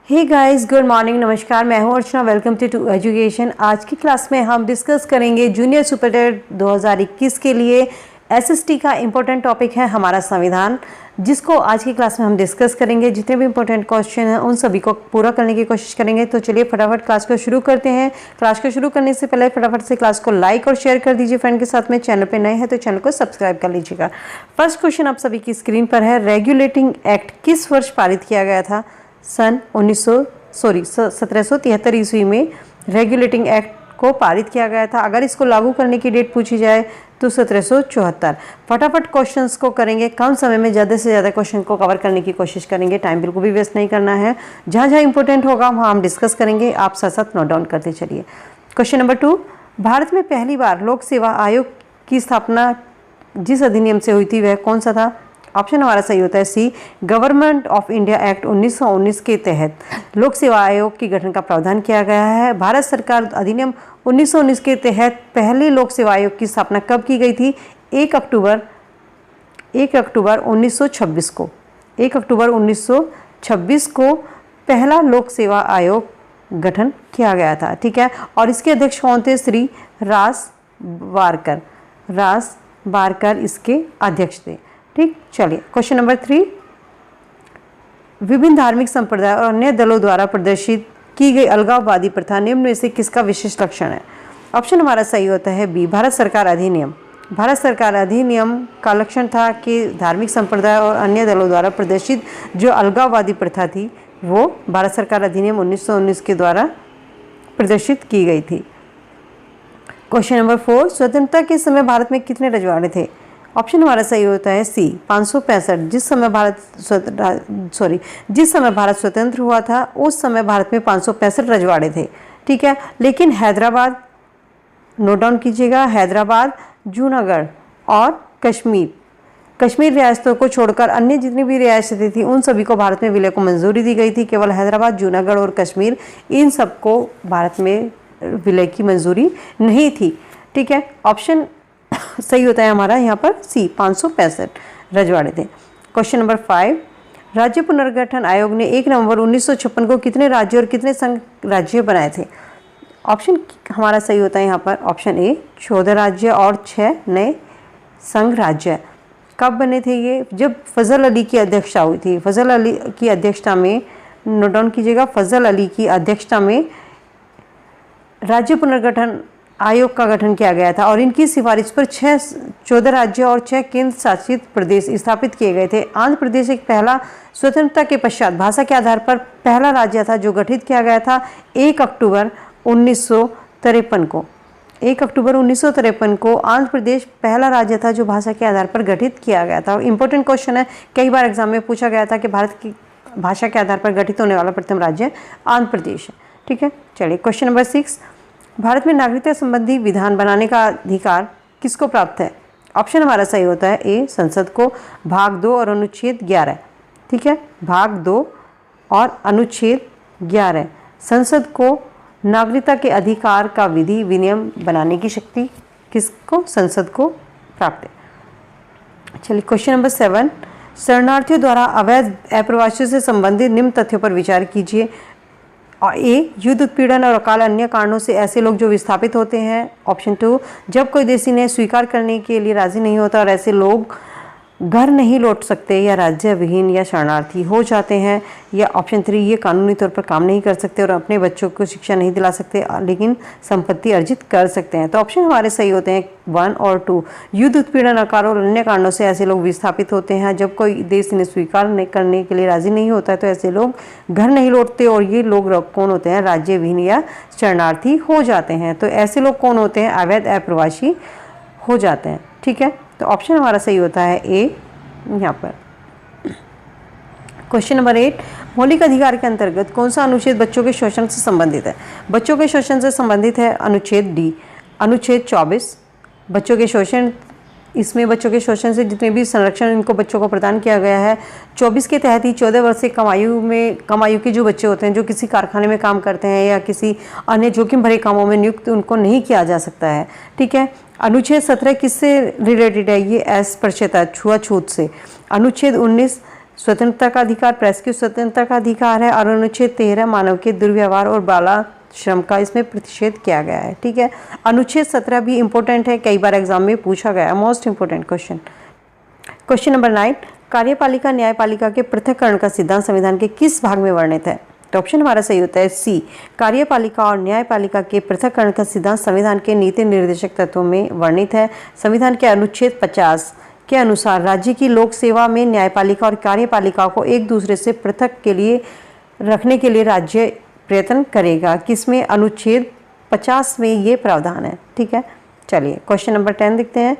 Hey guys, good morning, नमस्कार। मैं हूं अर्चना। Welcome to education. आज की क्लास में हम डिस्कस करेंगे जूनियर सुपरटेंडेंट 2021 के लिए एसएसटी का इम्पोर्टेंट टॉपिक है हमारा संविधान, जिसको आज की क्लास में हम डिस्कस करेंगे। जितने भी इंपॉर्टेंट क्वेश्चन हैं उन सभी को पूरा करने की कोशिश करेंगे। तो चलिए फटाफट क्लास को शुरू करते हैं। क्लास को शुरू करने से पहले फटाफट से क्लास को लाइक और शेयर कर दीजिए फ्रेंड के साथ में। चैनल पे नए हैं तो चैनल को सब्सक्राइब कर लीजिएगा। फर्स्ट क्वेश्चन आप सभी की स्क्रीन पर है। रेगुलेटिंग एक्ट किस वर्ष पारित किया गया था? सन 1773 ईस्वी में रेगुलेटिंग एक्ट को पारित किया गया था। अगर इसको लागू करने की डेट पूछी जाए तो 1774। फटाफट क्वेश्चंस को करेंगे, कम समय में ज़्यादा से ज़्यादा क्वेश्चन को कवर करने की कोशिश करेंगे। टाइम बिल्कुल भी वेस्ट नहीं करना है। जहाँ जहाँ इंपॉर्टेंट होगा वहाँ हम डिस्कस करेंगे। आप साथ साथ नोट डाउन करते चलिए। क्वेश्चन नंबर 2, भारत में पहली बार लोक सेवा आयोग की स्थापना जिस अधिनियम से हुई थी वह कौन सा था? ऑप्शन हमारा सही होता है सी, गवर्नमेंट ऑफ इंडिया एक्ट 1919 के तहत लोक सेवा आयोग के गठन का प्रावधान किया गया है। भारत सरकार अधिनियम 1919 के तहत पहले लोक सेवा आयोग की स्थापना कब की गई थी? 1 अक्टूबर 1926 को। 1 अक्टूबर 1926 को पहला लोक सेवा आयोग गठन किया गया था। ठीक है, और इसके अध्यक्ष कौन थे? श्री रास बारकर इसके अध्यक्ष थे। ठीक, चलिए क्वेश्चन नंबर 3, विभिन्न धार्मिक संप्रदाय और अन्य दलों द्वारा प्रदर्शित की गई अलगाववादी प्रथा निम्न में से किसका विशेष लक्षण है? ऑप्शन हमारा सही होता है बी, भारत सरकार अधिनियम। भारत सरकार अधिनियम का लक्षण था कि धार्मिक संप्रदाय और अन्य दलों द्वारा प्रदर्शित जो अलगाववादी प्रथा थी वो भारत सरकार अधिनियम 1919 के द्वारा प्रदर्शित की गई थी। क्वेश्चन नंबर 4, स्वतंत्रता के समय भारत में कितने रजवाड़े थे? ऑप्शन हमारा सही होता है सी, 565। जिस समय भारत स्वतंत्र हुआ था उस समय भारत में 565 रजवाड़े थे। ठीक है, लेकिन हैदराबाद, नोट डाउन कीजिएगा, हैदराबाद, जूनागढ़ और कश्मीर रियासतों को छोड़कर अन्य जितनी भी रियासतें थी उन सभी को भारत में विलय को मंजूरी दी गई थी। केवल हैदराबाद, जूनागढ़ और कश्मीर, इन सबको भारत में विलय की मंजूरी नहीं थी। ठीक है, ऑप्शन सही होता है हमारा यहाँ पर सी, 565 रजवाड़े थे। क्वेश्चन नंबर 5, राज्य पुनर्गठन आयोग ने 1 नवंबर 1956 को कितने राज्य और कितने संघ राज्य बनाए थे? ऑप्शन हमारा सही होता है यहाँ पर ऑप्शन ए, 14 राज्य और 6 नए संघ राज्य। कब बने थे ये? जब फजल अली की अध्यक्षता हुई थी। फजल अली की अध्यक्षता में, नोट डाउन कीजिएगा, फजल अली की अध्यक्षता में राज्य पुनर्गठन आयोग का गठन किया गया था और इनकी सिफारिश पर 14 राज्य और 6 केंद्र शासित प्रदेश स्थापित किए गए थे। आंध्र प्रदेश एक पहला स्वतंत्रता के पश्चात भाषा के आधार पर पहला राज्य था जो गठित किया गया था 1 अक्टूबर 1953 को। 1 अक्टूबर 1953 को आंध्र प्रदेश पहला राज्य था जो भाषा के आधार पर गठित किया गया था। इंपॉर्टेंट क्वेश्चन है, कई बार एग्जाम में पूछा गया था कि भारत की भाषा के आधार पर गठित होने वाला प्रथम राज्य आंध्र प्रदेश है। ठीक है, चलिए क्वेश्चन नंबर 6, भारत में नागरिकता संबंधी विधान बनाने का अधिकार किसको प्राप्त है? ऑप्शन हमारा सही होता है ए, संसद को। भाग 2 और अनुच्छेद 11। ठीक है, भाग 2 और अनुच्छेद 11, संसद को नागरिकता के अधिकार का विधि विनियम बनाने की शक्ति किसको? संसद को प्राप्त है। चलिए क्वेश्चन नंबर 7, शरणार्थियों द्वारा अवैध अप्रवासियों से संबंधित निम्न तथ्यों पर विचार कीजिए। ए, युद्ध, उत्पीड़न और अकाल अन्य कारणों से ऐसे लोग जो विस्थापित होते हैं। ऑप्शन 2, जब कोई देश इन्हें स्वीकार करने के लिए राजी नहीं होता और ऐसे लोग घर नहीं लौट सकते या राज्य विहीन या शरणार्थी हो जाते हैं। या ऑप्शन 3, ये कानूनी तौर पर काम नहीं कर सकते और अपने बच्चों को शिक्षा नहीं दिला सकते लेकिन संपत्ति अर्जित कर सकते हैं। तो ऑप्शन हमारे सही होते हैं 1 और 2, युद्ध, उत्पीड़न, अकाल और अन्य कारणों से ऐसे लोग विस्थापित होते हैं। जब कोई देश इन्हें स्वीकार करने के लिए राजी नहीं होता है तो ऐसे लोग घर नहीं लौटते और ये लोग कौन होते हैं? राज्य विहीन या शरणार्थी हो जाते हैं। तो ऐसे लोग कौन होते हैं? अवैध अप्रवासी हो जाते हैं। ठीक है, तो ऑप्शन हमारा सही होता है ए यहाँ पर। क्वेश्चन नंबर 8, मौलिक अधिकार के अंतर्गत कौन सा अनुच्छेद बच्चों के शोषण से संबंधित है? बच्चों के शोषण से संबंधित है अनुच्छेद डी, अनुच्छेद 24। बच्चों के शोषण, इसमें बच्चों के शोषण से जितने भी संरक्षण इनको बच्चों को प्रदान किया गया है 24 के तहत ही 14 वर्ष से कम आयु के जो बच्चे होते हैं जो किसी कारखाने में काम करते हैं या किसी अन्य जोखिम भरे कामों में नियुक्त उनको नहीं किया जा सकता है। ठीक है, अनुच्छेद 17 किससे रिलेटेड है? ये अस्पृश्यता, छुआछूत से। अनुच्छेद 19 स्वतंत्रता का अधिकार, प्रेस की स्वतंत्रता का अधिकार है। और अनुच्छेद 13 मानव के दुर्व्यवहार और बाला श्रम का इसमें प्रतिषेध किया गया है। ठीक है। अनुच्छेद 17 भी इंपॉर्टेंट है, कई बार एग्जाम में पूछा गया है, most important question. Question number 9, कार्यपालिका न्यायपालिका के पृथक्करण का सिद्धांत संविधान के किस भाग में वर्णित है? तो ऑप्शन हमारा सही होता है सी, कार्यपालिका और न्यायपालिका के पृथक्करण का सिद्धांत संविधान के नीति निर्देशक तत्वों में वर्णित है। संविधान के अनुच्छेद 50 के अनुसार राज्य की लोक सेवा में न्यायपालिका और कार्यपालिका को एक दूसरे से पृथक के लिए रखने के लिए राज्य प्रयत्न करेगा। किसमें? अनुच्छेद 50 में ये प्रावधान है। ठीक है। चलिए क्वेश्चन नंबर 10 देखते हैं।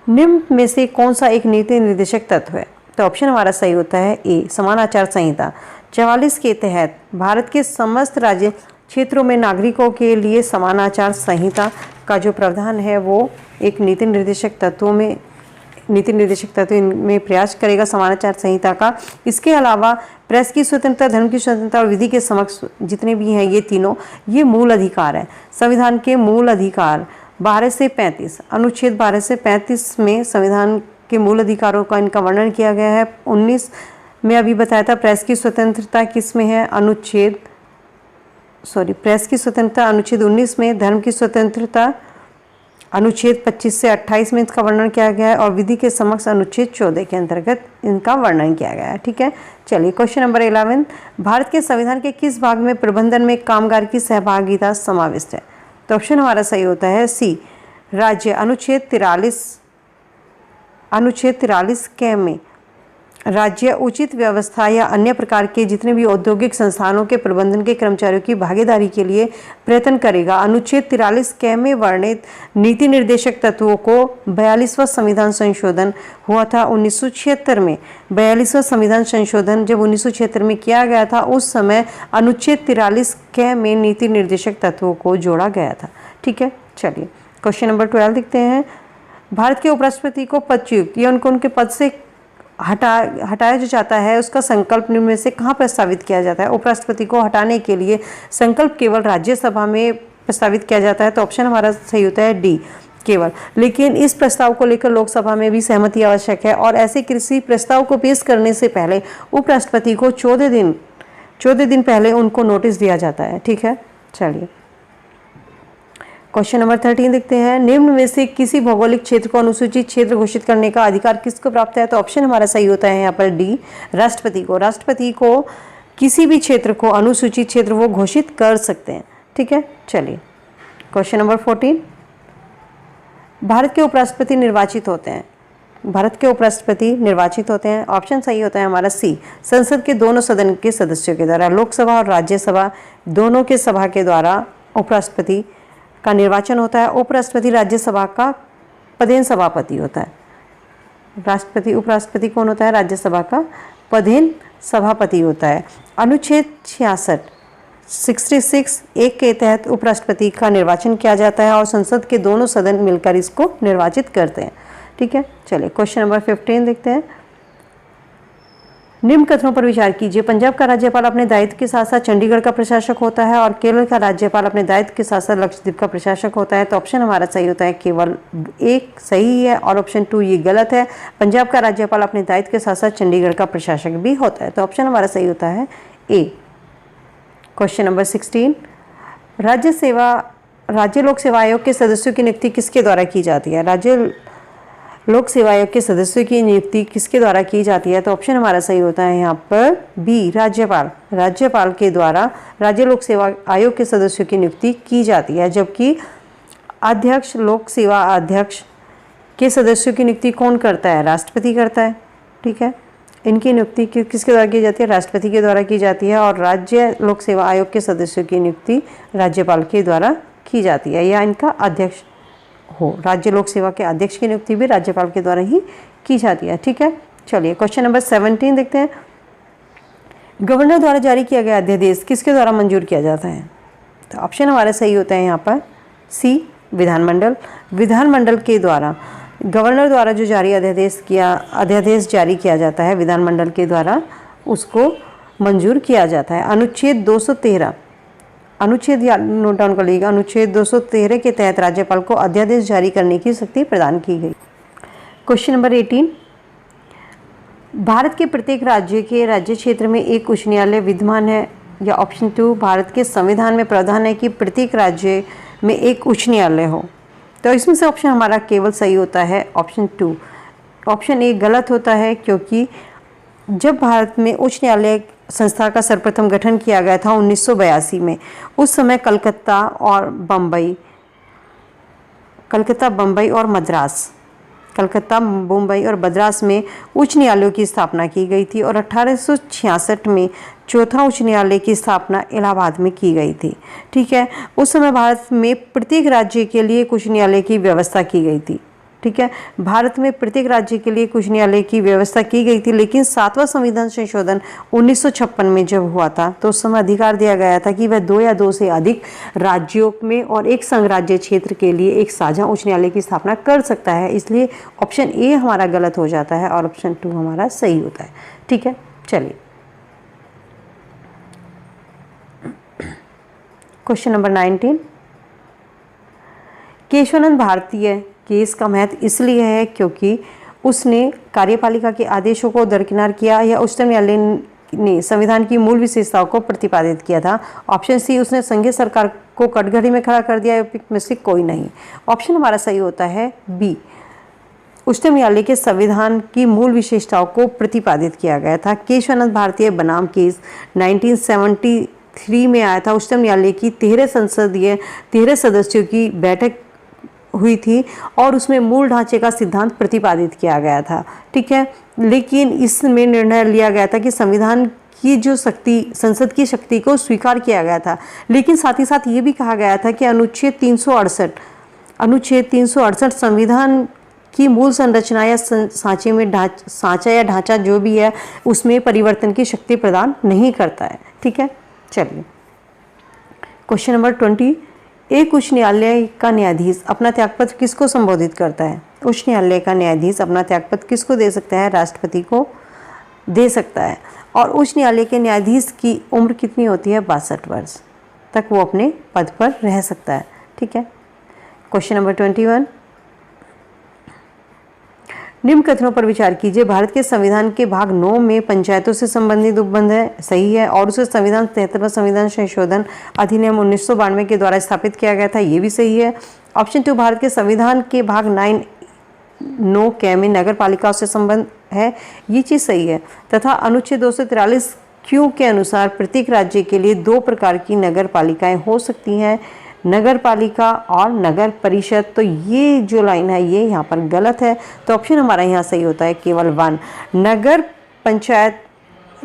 निम्न में से कौन सा एक नीति निर्देशक तत्व है? तो ऑप्शन हमारा सही होता है ए, समान आचार संहिता। 44 के तहत भारत के समस्त राज्य क्षेत्रों में नागरिकों के लिए समान आचार संहिता का जो प्रावधान है वो एक नीति निर्देशक तत्व में प्रयास करेगा समानाचार संहिता का। इसके अलावा प्रेस की स्वतंत्रता, धर्म की स्वतंत्रता और विधि के समक्ष जितने भी हैं ये तीनों ये मूल अधिकार है। संविधान के मूल अधिकार 12 से 35, अनुच्छेद 12 से 35 में संविधान के मूल अधिकारों का इनका वर्णन किया गया है। 19 में अभी बताया था प्रेस की स्वतंत्रता किस में है? प्रेस की स्वतंत्रता अनुच्छेद 19 में, धर्म की स्वतंत्रता अनुच्छेद 25 से 28 में इसका वर्णन किया गया है और विधि के समक्ष अनुच्छेद 14 के अंतर्गत इनका वर्णन किया गया है। ठीक है। चलिए क्वेश्चन नंबर 11, भारत के संविधान के किस भाग में प्रबंधन में कामगार की सहभागिता समाविष्ट है? तो ऑप्शन हमारा सही होता है सी, राज्य। अनुच्छेद 43 के में राज्य उचित व्यवस्था या अन्य प्रकार के जितने भी औद्योगिक संस्थानों के प्रबंधन के कर्मचारियों की भागीदारी के लिए प्रयत्न करेगा। अनुच्छेद 43 के में वर्णित नीति निर्देशक तत्वों को 42वां संविधान संशोधन हुआ था 1976 में। 42वां संविधान संशोधन जब 1976 में किया गया था उस समय अनुच्छेद 43 के में नीति निर्देशक तत्वों को जोड़ा गया था। ठीक है। चलिए क्वेश्चन नंबर 12 देखते हैं। भारत के उपराष्ट्रपति को पदच्युत या उनके पद से हटाया जो जाता है उसका संकल्प निम्न में से कहाँ प्रस्तावित किया जाता है? उपराष्ट्रपति को हटाने के लिए संकल्प केवल राज्यसभा में प्रस्तावित किया जाता है। तो ऑप्शन हमारा सही होता है डी, केवल। लेकिन इस प्रस्ताव को लेकर लोकसभा में भी सहमति आवश्यक है और ऐसे किसी प्रस्ताव को पेश करने से पहले उपराष्ट्रपति को 14 दिन पहले उनको नोटिस दिया जाता है। ठीक है। चलिए क्वेश्चन नंबर 13 देखते हैं। निम्न में से किसी भौगोलिक क्षेत्र को अनुसूचित क्षेत्र घोषित करने का अधिकार किसको प्राप्त है? तो ऑप्शन हमारा सही होता है यहाँ पर डी, राष्ट्रपति को। राष्ट्रपति को किसी भी क्षेत्र को अनुसूचित क्षेत्र वो घोषित कर सकते हैं। ठीक है। चलिए क्वेश्चन नंबर 14, भारत के उपराष्ट्रपति निर्वाचित होते हैं। ऑप्शन सही होता है हमारा सी, संसद के दोनों सदन के सदस्यों के द्वारा। लोकसभा और राज्यसभा दोनों के सभा के द्वारा उपराष्ट्रपति का निर्वाचन होता है। उपराष्ट्रपति राज्यसभा का पदेन सभापति होता है। उपराष्ट्रपति कौन होता है? राज्यसभा का पदेन सभापति होता है। अनुच्छेद 66(1) के तहत उपराष्ट्रपति का निर्वाचन किया जाता है और संसद के दोनों सदन मिलकर इसको निर्वाचित करते हैं। ठीक है। चलिए क्वेश्चन नंबर 15 देखते हैं। निम्न कथनों पर विचार कीजिए। पंजाब का राज्यपाल अपने दायित्व के साथ साथ चंडीगढ़ का प्रशासक होता है और केरल का राज्यपाल अपने दायित्व के साथ साथ लक्षद्वीप का प्रशासक होता है। तो ऑप्शन हमारा सही होता है केवल एक सही है और ऑप्शन 2 ये गलत है। पंजाब का राज्यपाल अपने दायित्व के साथ साथ चंडीगढ़ का प्रशासक भी होता है। तो ऑप्शन हमारा सही होता है ए। क्वेश्चन नंबर 16, राज्य लोक सेवा आयोग के सदस्यों की नियुक्ति किसके द्वारा की जाती है? राज्य लोक सेवा आयोग के सदस्यों की नियुक्ति किसके द्वारा की जाती है? तो ऑप्शन हमारा सही होता है यहाँ पर बी, राज्यपाल के द्वारा राज्य लोक सेवा आयोग के सदस्यों की नियुक्ति की जाती है। जबकि लोक सेवा अध्यक्ष के सदस्यों की नियुक्ति कौन करता है? राष्ट्रपति करता है। ठीक है। इनकी नियुक्ति किसके द्वारा की जाती है? राष्ट्रपति के द्वारा की जाती है और राज्य लोक सेवा आयोग के सदस्यों की नियुक्ति राज्यपाल के द्वारा की जाती है या इनका अध्यक्ष हो। राज्य लोक सेवा के अध्यक्ष की नियुक्ति भी राज्यपाल के द्वारा ही की जाती है। ठीक है। चलिए क्वेश्चन नंबर 17 देखते हैं। गवर्नर द्वारा जारी किया गया अध्यादेश किसके द्वारा मंजूर किया जाता है? तो ऑप्शन हमारा सही होता है यहाँ पर सी, विधानमंडल के द्वारा। गवर्नर द्वारा जो अध्यादेश जारी किया जाता है विधानमंडल के द्वारा उसको मंजूर किया जाता है। अनुच्छेद 213 नोट डाउन कर लीजिएगा। अनुच्छेद 213 के तहत राज्यपाल को अध्यादेश जारी करने की शक्ति प्रदान की गई। क्वेश्चन नंबर 18, भारत के प्रत्येक राज्य के राज्य क्षेत्र में एक उच्च न्यायालय विद्यमान है। या ऑप्शन 2, भारत के संविधान में प्रावधान है कि प्रत्येक राज्य में एक उच्च न्यायालय हो। तो इसमें से ऑप्शन हमारा केवल सही होता है ऑप्शन 2। ऑप्शन ए गलत होता है, क्योंकि जब भारत में उच्च न्यायालय संस्था का सर्वप्रथम गठन किया गया था 1982 में, उस समय कलकत्ता, मुंबई और मद्रास में उच्च न्यायालयों की स्थापना की गई थी और 1866 में चौथा उच्च न्यायालय की स्थापना इलाहाबाद में की गई थी। ठीक है, उस समय भारत में प्रत्येक राज्य के लिए उच्च न्यायालय की व्यवस्था की गई थी। ठीक है, भारत में प्रत्येक राज्य के लिए उच्च न्यायालय की व्यवस्था की गई थी, लेकिन 7वां संविधान संशोधन 1956 में जब हुआ था तो उस समय अधिकार दिया गया था कि वह 2 या 2 से अधिक राज्यों में और एक संघ राज्य क्षेत्र के लिए एक साझा उच्च न्यायालय की स्थापना कर सकता है। इसलिए ऑप्शन ए हमारा गलत हो जाता है और ऑप्शन 2 हमारा सही होता है। ठीक है, चलिए क्वेश्चन नंबर 19। केशवानंद भारतीय केस का महत्व इसलिए है क्योंकि उसने कार्यपालिका के आदेशों को दरकिनार किया या उच्चतम न्यायालय ने संविधान की मूल विशेषताओं को प्रतिपादित किया था। ऑप्शन सी, उसने संघीय सरकार को कटघरे में खड़ा कर दिया, में से कोई नहीं। ऑप्शन हमारा सही होता है बी, उच्चतम न्यायालय के संविधान की मूल विशेषताओं को प्रतिपादित किया गया था। केशवानंद भारतीय बनाम केस 1973 में आया था। उच्चतम न्यायालय की 13 सदस्यों की बैठक हुई थी और उसमें मूल ढांचे का सिद्धांत प्रतिपादित किया गया था। ठीक है, लेकिन इसमें निर्णय लिया गया था कि संविधान की जो शक्ति, संसद की शक्ति को स्वीकार किया गया था, लेकिन साथ ही साथ ये भी कहा गया था कि अनुच्छेद 368 संविधान की मूल संरचना या सांचा या ढांचा जो भी है उसमें परिवर्तन की शक्ति प्रदान नहीं करता है। ठीक है, चलिए क्वेश्चन नंबर 20। एक उच्च न्यायालय का न्यायाधीश अपना त्यागपत्र किसको संबोधित करता है? उच्च न्यायालय का न्यायाधीश अपना त्यागपत्र किसको दे सकता है? राष्ट्रपति को दे सकता है। और उच्च न्यायालय के न्यायाधीश की उम्र कितनी होती है? 62 वर्ष तक वो अपने पद पर रह सकता है। ठीक है, क्वेश्चन नंबर 21। निम्न कथनों पर विचार कीजिए। भारत के संविधान के भाग 9 में पंचायतों से संबंधित उपबंध है, सही है, और उसे संविधान 73वां संविधान संशोधन अधिनियम 1992 के द्वारा स्थापित किया गया था, ये भी सही है। ऑप्शन 2, भारत के संविधान के भाग 9 के में नगर पालिकाओं से संबंध है, ये चीज़ सही है। तथा अनुच्छेद 243 क्यू के अनुसार प्रत्येक राज्य के लिए 2 प्रकार की नगर पालिकाएँ हो सकती हैं, नगर पालिका और नगर परिषद। तो ये जो लाइन है ये यहाँ पर गलत है, तो ऑप्शन हमारा यहाँ सही होता है केवल 1। नगर पंचायत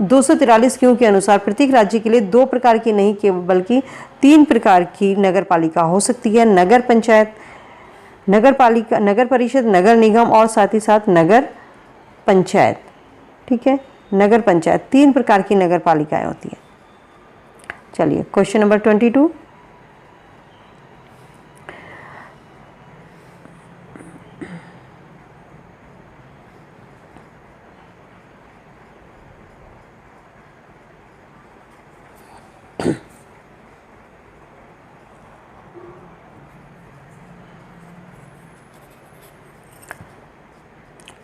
243 क्यों के अनुसार प्रत्येक राज्य के लिए 2 प्रकार की नहीं केवल बल्कि 3 प्रकार की नगर पालिका हो सकती है, नगर पंचायत, नगर पालिका, नगर परिषद, नगर निगम और साथ ही साथ नगर पंचायत। ठीक है, नगर पंचायत 3 प्रकार की नगर पालिकाएँ होती हैं। चलिए क्वेश्चन नंबर 22।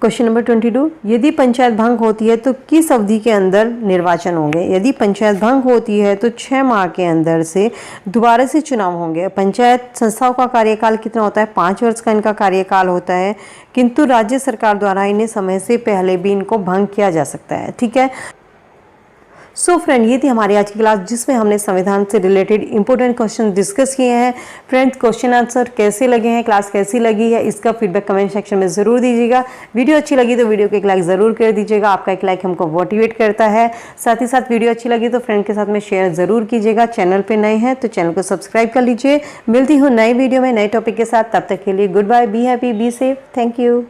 Question number 22। यदि पंचायत भंग होती है तो किस अवधि के अंदर निर्वाचन होंगे? यदि पंचायत भंग होती है तो 6 माह के अंदर से दोबारा से चुनाव होंगे। पंचायत संस्थाओं का कार्यकाल कितना होता है? 5 वर्ष का इनका कार्यकाल होता है, किंतु राज्य सरकार द्वारा इन्हें समय से पहले भी इनको भंग किया जा सकता है। ठीक है, सो फ्रेंड, ये थी हमारी आज की क्लास जिसमें हमने संविधान से रिलेटेड इंपॉर्टेंट क्वेश्चन डिस्कस किए हैं। फ्रेंड्स, क्वेश्चन आंसर कैसे लगे हैं, क्लास कैसी लगी है, इसका फीडबैक कमेंट सेक्शन में ज़रूर दीजिएगा। वीडियो अच्छी लगी तो वीडियो को एक लाइक ज़रूर कर दीजिएगा, आपका एक लाइक हमको मोटिवेट करता है। साथ ही साथ वीडियो अच्छी लगी तो फ्रेंड के साथ में शेयर ज़रूर कीजिएगा। चैनल पर नए हैं तो चैनल को सब्सक्राइब कर लीजिए। मिलती हूँ नई वीडियो में नए टॉपिक के साथ, तब तक के लिए goodbye, be happy, be safe, thank you.